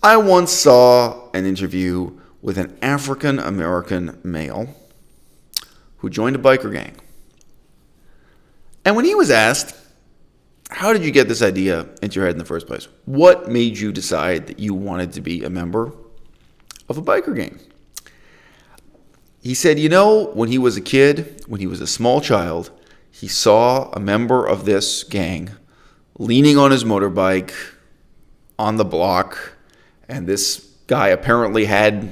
I once saw an interview with an African American male who joined a biker gang. And when he was asked, how did you get this idea into your head in the first place? What made you decide that you wanted to be a member of a biker gang? He said, when he was a kid, when he was a small child, he saw a member of this gang leaning on his motorbike on the block, and this guy apparently had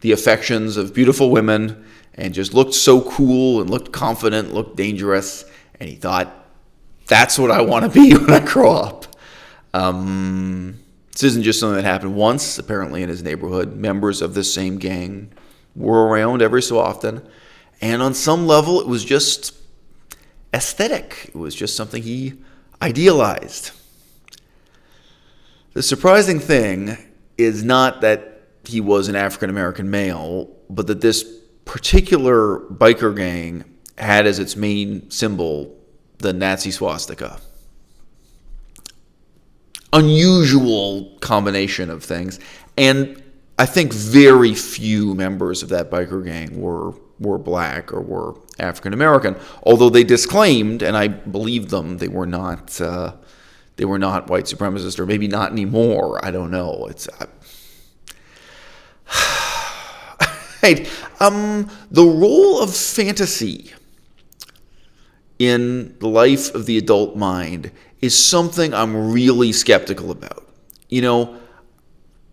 the affections of beautiful women and just looked so cool and looked confident, looked dangerous, and he thought, that's what I want to be when I grow up. This isn't just something that happened once. Apparently in his neighborhood, members of this same gang were around every so often. And on some level, it was just aesthetic. It was just something he idealized. The surprising thing is not that he was an African-American male, but that this particular biker gang had as its main symbol the Nazi swastika. Unusual combination of things. And I think very few members of that biker gang were black or were African American, although they disclaimed, and I believed them, they were not white supremacists, or maybe not anymore. I don't know. The role of fantasy in the life of the adult mind is something I'm really skeptical about.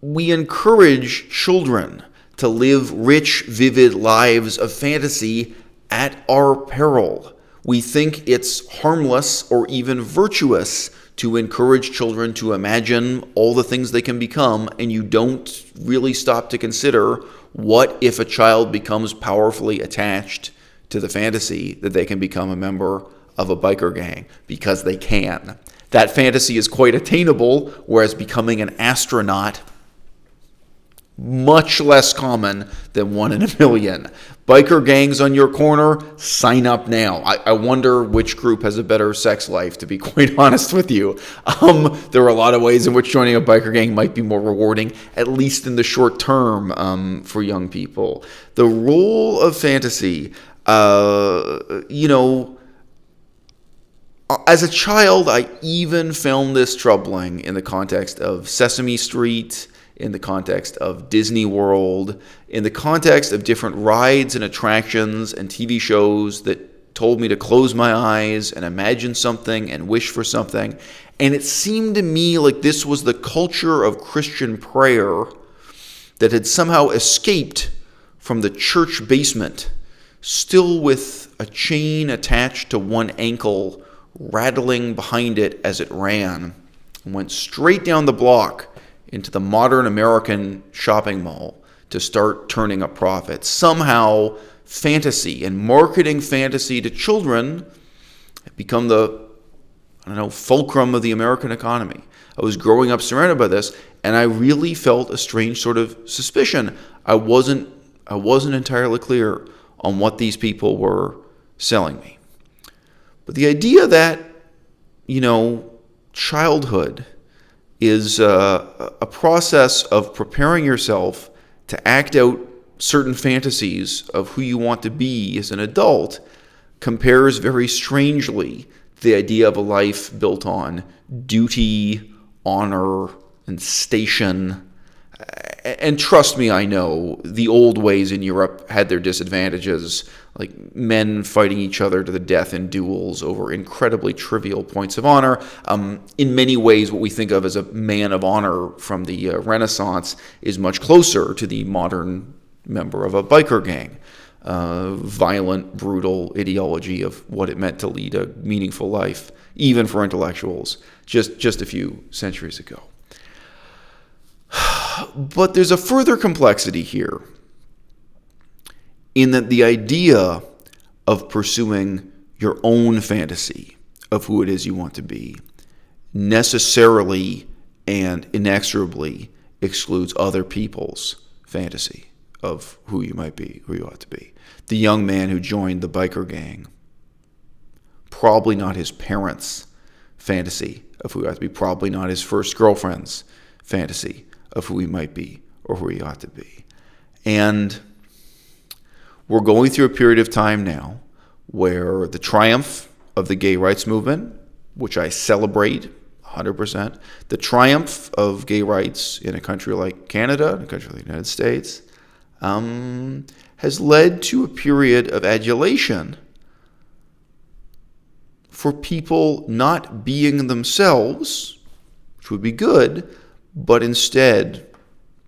We encourage children to live rich, vivid lives of fantasy at our peril. We think it's harmless or even virtuous to encourage children to imagine all the things they can become, and you don't really stop to consider what if a child becomes powerfully attached to the fantasy that they can become a member of a biker gang, because they can. That fantasy is quite attainable, whereas becoming an astronaut, much less common than 1 in a million. Biker gangs on your corner, sign up now. I wonder which group has a better sex life, to be quite honest with you. There are a lot of ways in which joining a biker gang might be more rewarding, at least in the short term, for young people. The role of fantasy, as a child, I even found this troubling in the context of Sesame Street, in the context of Disney World, in the context of different rides and attractions and TV shows that told me to close my eyes and imagine something and wish for something. And it seemed to me like this was the culture of Christian prayer that had somehow escaped from the church basement, still with a chain attached to one ankle, rattling behind it as it ran, and went straight down the block into the modern American shopping mall to start turning a profit. Somehow, fantasy and marketing fantasy to children have become the, fulcrum of the American economy. I was growing up surrounded by this, and I really felt a strange sort of suspicion. I wasn't entirely clear on what these people were selling me. But the idea that, childhood is a process of preparing yourself to act out certain fantasies of who you want to be as an adult compares very strangely to the idea of a life built on duty, honor, and station. And trust me, I know the old ways in Europe had their disadvantages, like men fighting each other to the death in duels over incredibly trivial points of honor. In many ways, what we think of as a man of honor from the Renaissance is much closer to the modern member of a biker gang. Violent, brutal ideology of what it meant to lead a meaningful life, even for intellectuals, just a few centuries ago. But there's a further complexity here, in that the idea of pursuing your own fantasy of who it is you want to be necessarily and inexorably excludes other people's fantasy of who you might be, who you ought to be. The young man who joined the biker gang, probably not his parents' fantasy of who he ought to be, probably not his first girlfriend's fantasy of who he might be or who he ought to be. And we're going through a period of time now where the triumph of the gay rights movement, which I celebrate 100%, the triumph of gay rights in a country like Canada, in a country like the United States, has led to a period of adulation for people not being themselves, which would be good, but instead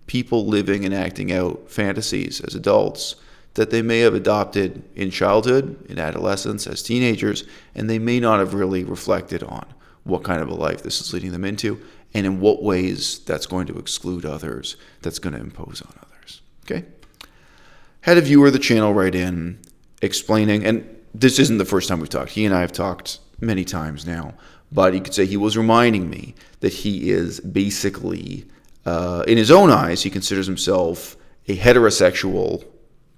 people living and acting out fantasies as adults that they may have adopted in childhood, in adolescence, as teenagers, and they may not have really reflected on what kind of a life this is leading them into and in what ways that's going to exclude others, that's going to impose on others. Okay? Had a viewer of the channel write in explaining, and this isn't the first time we've talked. He and I have talked many times now, but he could say he was reminding me that he is basically, in his own eyes, he considers himself a heterosexual,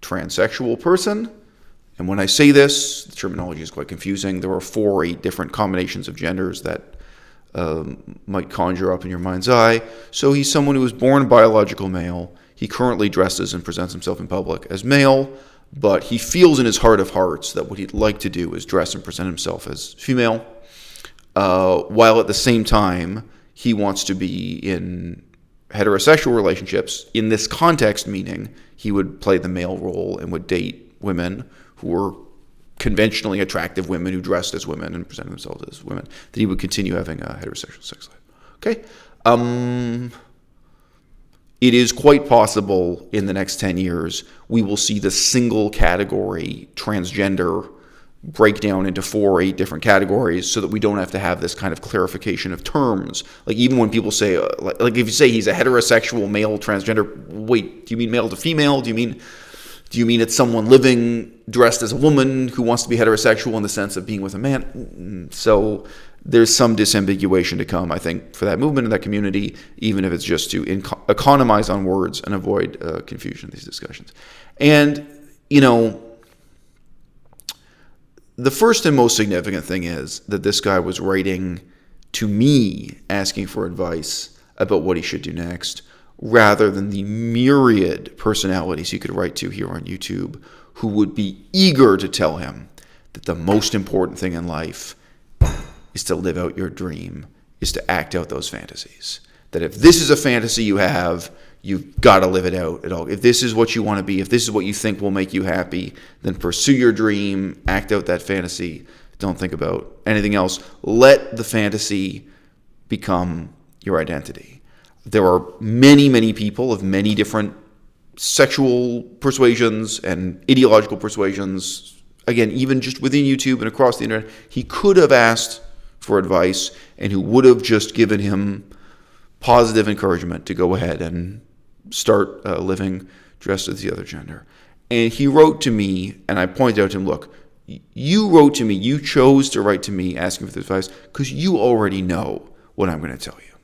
transsexual person. And when I say this, the terminology is quite confusing. There are 4 or 8 different combinations of genders that might conjure up in your mind's eye. So he's someone who was born biological male. He currently dresses and presents himself in public as male, but he feels in his heart of hearts that what he'd like to do is dress and present himself as female, while at the same time he wants to be in heterosexual relationships. In this context, meaning he would play the male role and would date women who were conventionally attractive women who dressed as women and presented themselves as women, that he would continue having a heterosexual sex life. Okay? It is quite possible in the next 10 years we will see the single category transgender break down into 4 or 8 different categories so that we don't have to have this kind of clarification of terms. Like even when people say, like if you say he's a heterosexual male transgender, wait, do you mean male to female? Do you mean it's someone living dressed as a woman who wants to be heterosexual in the sense of being with a man? So there's some disambiguation to come, I think, for that movement and that community, even if it's just to economize on words and avoid confusion in these discussions. And, the first and most significant thing is that this guy was writing to me asking for advice about what he should do next, rather than the myriad personalities he could write to here on YouTube who would be eager to tell him that the most important thing in life is to live out your dream, is to act out those fantasies. That if this is a fantasy you have, you've got to live it out at all. If this is what you want to be, if this is what you think will make you happy, then pursue your dream, act out that fantasy. Don't think about anything else. Let the fantasy become your identity. There are many, many people of many different sexual persuasions and ideological persuasions. Again, even just within YouTube and across the internet, he could have asked for advice and who would have just given him positive encouragement to go ahead and start living dressed as the other gender. And he wrote to me, and I pointed out to him, look, you wrote to me, you chose to write to me asking for this advice because you already know what I'm going to tell you.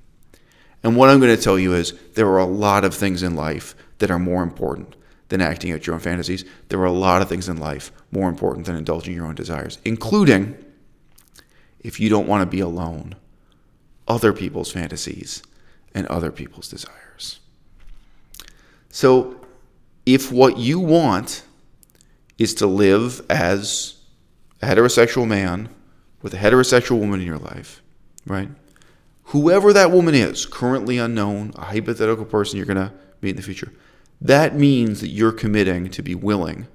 And what I'm going to tell you is there are a lot of things in life that are more important than acting out your own fantasies. There are a lot of things in life more important than indulging your own desires, including, if you don't want to be alone, other people's fantasies and other people's desires. So if what you want is to live as a heterosexual man with a heterosexual woman in your life, right? Whoever that woman is, currently unknown, a hypothetical person you're going to meet in the future, that means that you're committing to be willing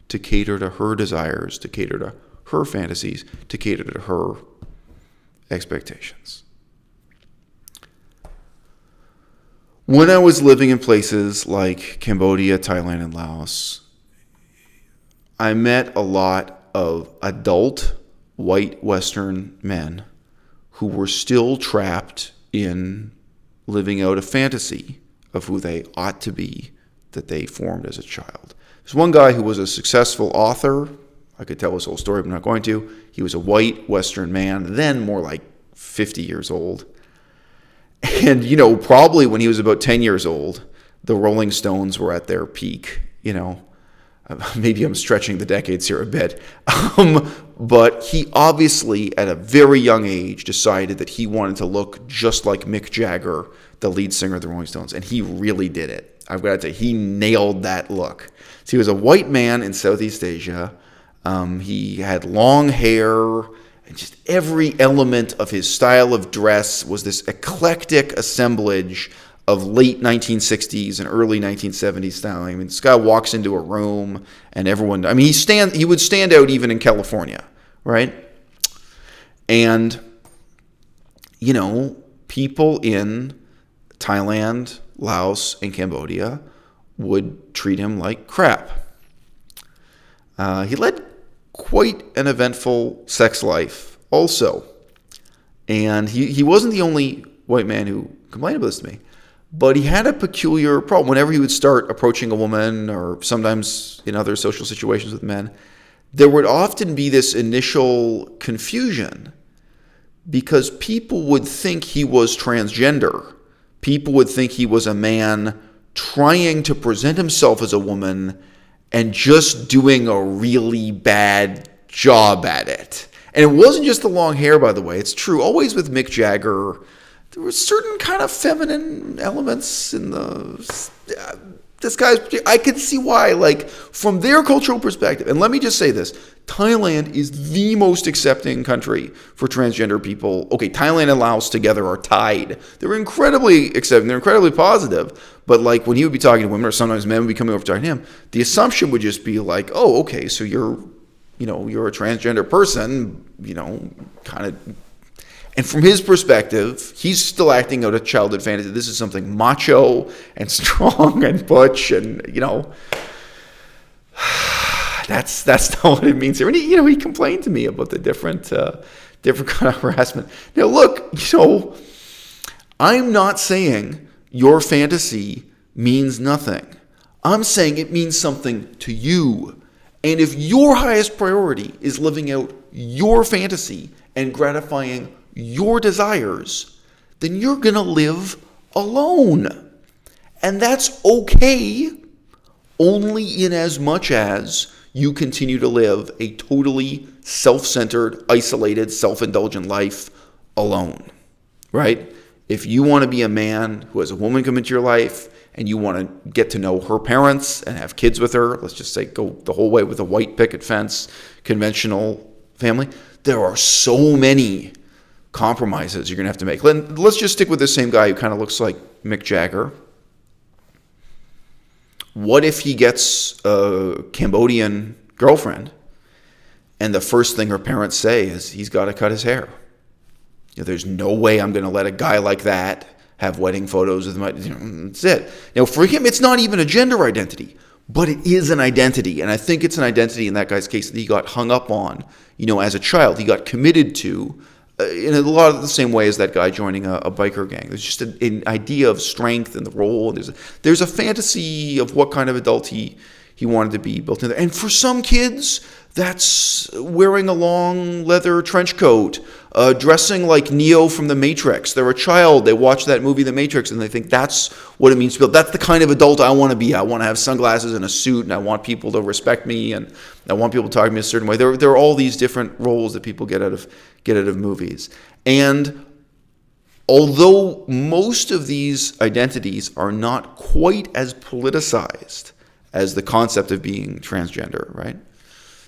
to cater to her desires, to cater to her fantasies, to cater to her expectations. When I was living in places like Cambodia, Thailand, and Laos, I met a lot of adult white Western men who were still trapped in living out a fantasy of who they ought to be that they formed as a child. There's one guy who was a successful author. I could tell his whole story, but I'm not going to. He was a white Western man, then more like 50 years old. And, probably when he was about 10 years old, the Rolling Stones were at their peak, maybe I'm stretching the decades here a bit, but he obviously at a very young age decided that he wanted to look just like Mick Jagger, the lead singer of the Rolling Stones, and he really did it. I've got to say, he nailed that look. So he was a white man in Southeast Asia. He had long hair, and just every element of his style of dress was this eclectic assemblage of late 1960s and early 1970s styling. I mean, this guy walks into a room and everyone, I mean, he would stand out even in California, right? And, you know, people in Thailand, Laos, and Cambodia would treat him like crap. He led quite an eventful sex life also. And he wasn't the only white man who complained about this to me. But he had a peculiar problem. Whenever he would start approaching a woman, or sometimes in other social situations with men, there would often be this initial confusion because people would think he was transgender. People would think he was a man trying to present himself as a woman and just doing a really bad job at it. And it wasn't just the long hair, by the way. It's true. Always with Mick Jagger, there were certain kind of feminine elements in this guy's. I could see why, like, from their cultural perspective. And let me just say this. Thailand is the most accepting country for transgender people. Okay, Thailand and Laos together are tied. They're incredibly accepting. They're incredibly positive. But, like, when he would be talking to women, or sometimes men would be coming over talking to him, the assumption would just be like, oh, okay, so you're a transgender person, kind of. And from his perspective, he's still acting out a childhood fantasy. This is something macho and strong and butch, and that's not what it means here. And he complained to me about the different kind of harassment. Now, look, I'm not saying your fantasy means nothing. I'm saying it means something to you. And if your highest priority is living out your fantasy and gratifying your desires, then you're going to live alone. And that's okay, only in as much as you continue to live a totally self-centered, isolated, self-indulgent life alone, right? If you want to be a man who has a woman come into your life and you want to get to know her parents and have kids with her, let's just say go the whole way with a white picket fence, conventional family, there are so many compromises you're going to have to make. Let's just stick with the same guy who kind of looks like Mick Jagger. What if he gets a Cambodian girlfriend and the first thing her parents say is he's got to cut his hair? There's no way I'm going to let a guy like that have wedding photos with my. That's it. Now, for him, it's not even a gender identity, but it is an identity. And I think it's an identity in that guy's case that he got hung up on, as a child. He got committed to in a lot of the same way as that guy joining a biker gang. There's just an idea of strength and the role. And there's a fantasy of what kind of adult he wanted to be built in there. And for some kids, that's wearing a long leather trench coat, dressing like Neo from The Matrix. They're a child. They watch that movie, The Matrix, and they think that's what it means to be. That's the kind of adult I want to be. I want to have sunglasses and a suit, and I want people to respect me, and I want people to talk to me a certain way. There are all these different roles that people get out of movies. And although most of these identities are not quite as politicized as the concept of being transgender, right?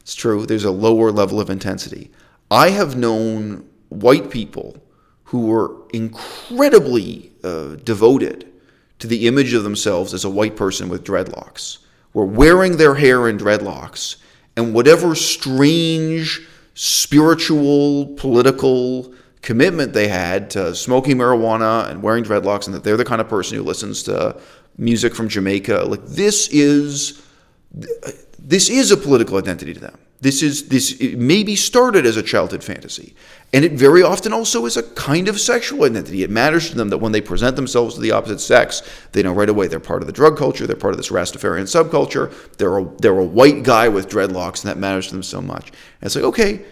It's true, there's a lower level of intensity. I have known white people who were incredibly devoted to the image of themselves as a white person with dreadlocks, were wearing their hair in dreadlocks, and whatever strange spiritual, political commitment they had to smoking marijuana and wearing dreadlocks, and that they're the kind of person who listens to music from Jamaica, like this is a political identity to them. It maybe started as a childhood fantasy, and it very often also is a kind of sexual identity. It matters to them that when they present themselves to the opposite sex, they know right away they're part of the drug culture, they're part of this Rastafarian subculture, they're a white guy with dreadlocks, and that matters to them so much. And it's like, okay,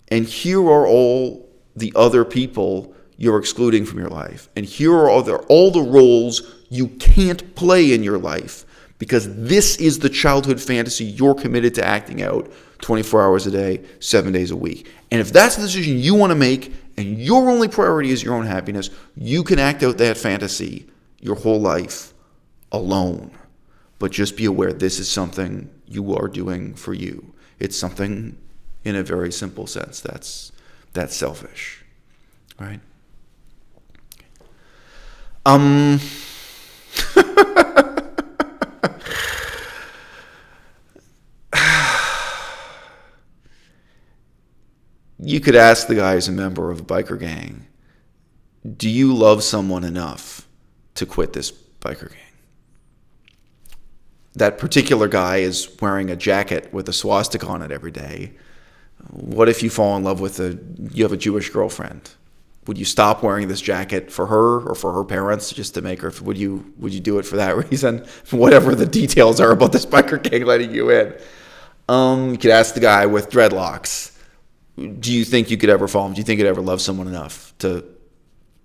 and here are all the other people you're excluding from your life, and here are all the roles you can't play in your life because this is the childhood fantasy you're committed to acting out 24 hours a day, 7 days a week. And if that's the decision you want to make and your only priority is your own happiness, you can act out that fantasy your whole life alone. But just be aware this is something you are doing for you. It's something in a very simple sense that's selfish. Right? You could ask the guy who's a member of a biker gang, do you love someone enough to quit this biker gang? That particular guy is wearing a jacket with a swastika on it every day. What if you fall in love with you have a Jewish girlfriend? Would you stop wearing this jacket for her or for her parents just to make her? Would you do it for that reason? Whatever the details are about this biker gang letting you in. You could ask the guy with dreadlocks, do you think you could ever fall? Do you think you'd ever love someone enough to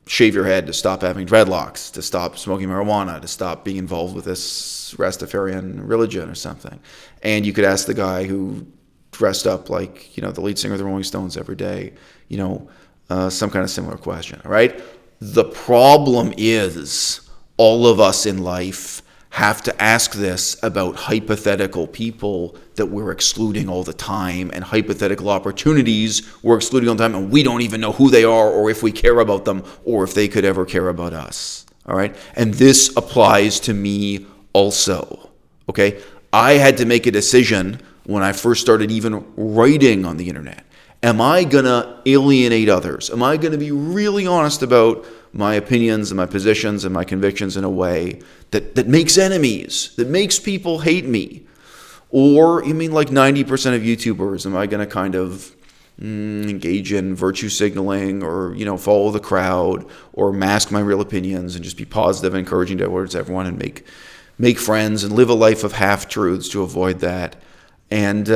shave your head, to stop having dreadlocks, to stop smoking marijuana, to stop being involved with this Rastafarian religion or something? And you could ask the guy who dressed up like, the lead singer of the Rolling Stones every day, some kind of similar question, all right? The problem is all of us in life have to ask this about hypothetical people that we're excluding all the time, and hypothetical opportunities we're excluding all the time, and we don't even know who they are or if we care about them or if they could ever care about us, all right? And this applies to me also, okay? I had to make a decision when I first started even writing on the internet. Am I going to alienate others? Am I going to be really honest about my opinions and my positions and my convictions in a way that makes enemies, that makes people hate me? Or, like 90% of YouTubers, am I going to kind of engage in virtue signaling or, follow the crowd or mask my real opinions and just be positive and encouraging towards everyone and make friends and live a life of half-truths to avoid that? And,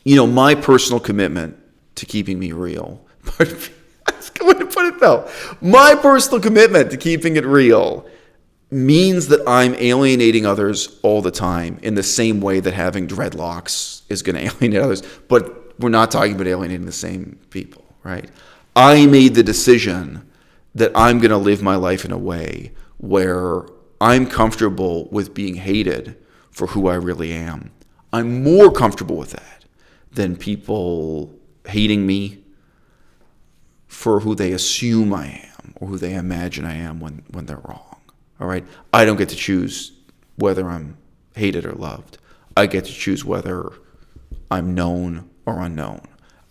my personal commitment to keeping me real, that's a good way to put it though. My personal commitment to keeping it real means that I'm alienating others all the time in the same way that having dreadlocks is going to alienate others. But we're not talking about alienating the same people, right? I made the decision that I'm going to live my life in a way where I'm comfortable with being hated for who I really am. I'm more comfortable with that than people hating me for who they assume I am or who they imagine I am when they're wrong. All right? I don't get to choose whether I'm hated or loved. I get to choose whether I'm known or unknown.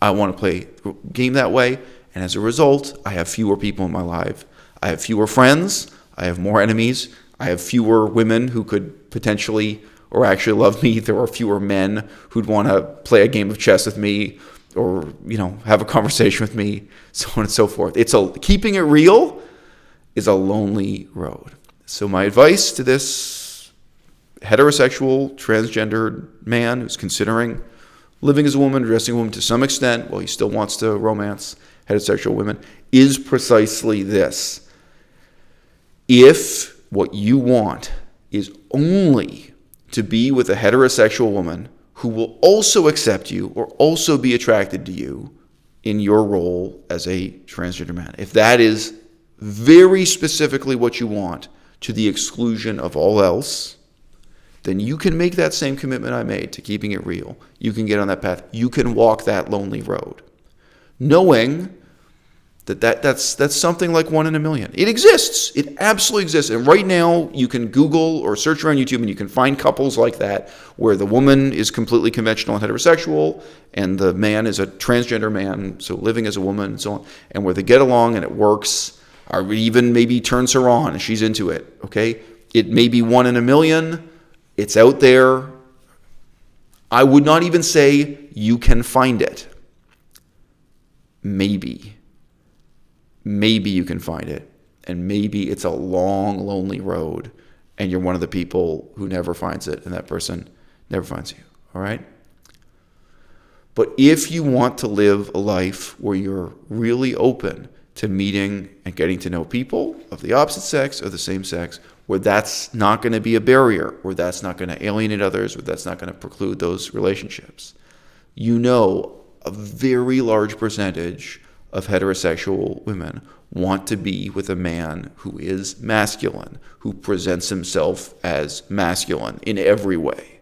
I want to play the game that way, and as a result, I have fewer people in my life. I have fewer friends. I have more enemies. I have fewer women who could potentially or actually love me. There are fewer men who'd want to play a game of chess with me or, have a conversation with me, so on and so forth. Keeping it real is a lonely road. So my advice to this heterosexual, transgendered man who's considering living as a woman, dressing as a woman to some extent, while he still wants to romance heterosexual women, is precisely this. If what you want is only to be with a heterosexual woman who will also accept you or also be attracted to you in your role as a transgender man, if that is very specifically what you want to the exclusion of all else, then you can make that same commitment I made to keeping it real. You can get on that path. You can walk that lonely road, knowing that's something like 1 in a million. It exists. It absolutely exists. And right now, you can Google or search around YouTube, and you can find couples like that where the woman is completely conventional and heterosexual, and the man is a transgender man, so living as a woman and so on, and where they get along and it works, or even maybe turns her on and she's into it, okay? It may be 1 in a million. It's out there. I would not even say you can find it. Maybe you can find it, and maybe it's a long, lonely road, and you're one of the people who never finds it, and that person never finds you, all right? But if you want to live a life where you're really open to meeting and getting to know people of the opposite sex or the same sex, where that's not going to be a barrier, where that's not going to alienate others, where that's not going to preclude those relationships. You know, a very large percentage of heterosexual women want to be with a man who is masculine, who presents himself as masculine in every way,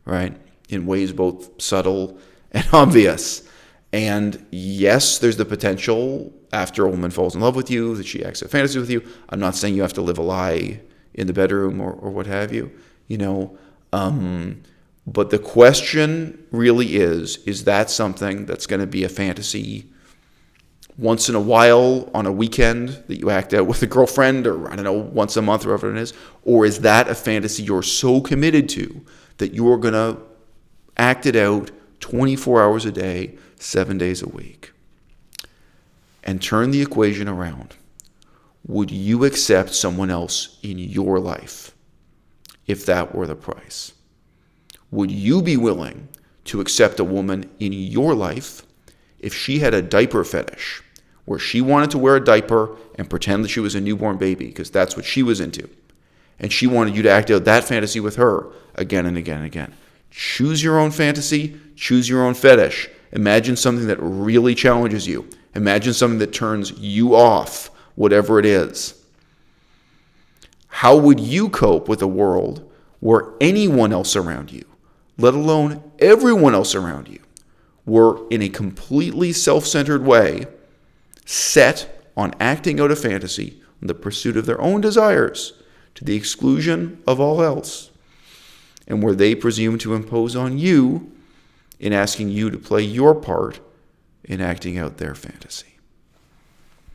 right? In ways both subtle and obvious. And yes, there's the potential after a woman falls in love with you that she acts out fantasy with you. I'm not saying you have to live a lie in the bedroom or what have you, but the question really is that something that's going to be a fantasy once in a while on a weekend that you act out with a girlfriend, or I don't know, once a month or whatever it is? Or is that a fantasy you're so committed to that you're going to act it out 24 hours a day, 7 days a week? And turn the equation around. Would you accept someone else in your life if that were the price? Would you be willing to accept a woman in your life if she had a diaper fetish, where she wanted to wear a diaper and pretend that she was a newborn baby because that's what she was into, and she wanted you to act out that fantasy with her again and again and again? Choose your own fantasy, choose your own fetish. Imagine something that really challenges you. Imagine something that turns you off, whatever it is. How would you cope with a world where anyone else around you, let alone everyone else around you, were in a completely self-centered way set on acting out a fantasy in the pursuit of their own desires to the exclusion of all else, and where they presume to impose on you in asking you to play your part in acting out their fantasy?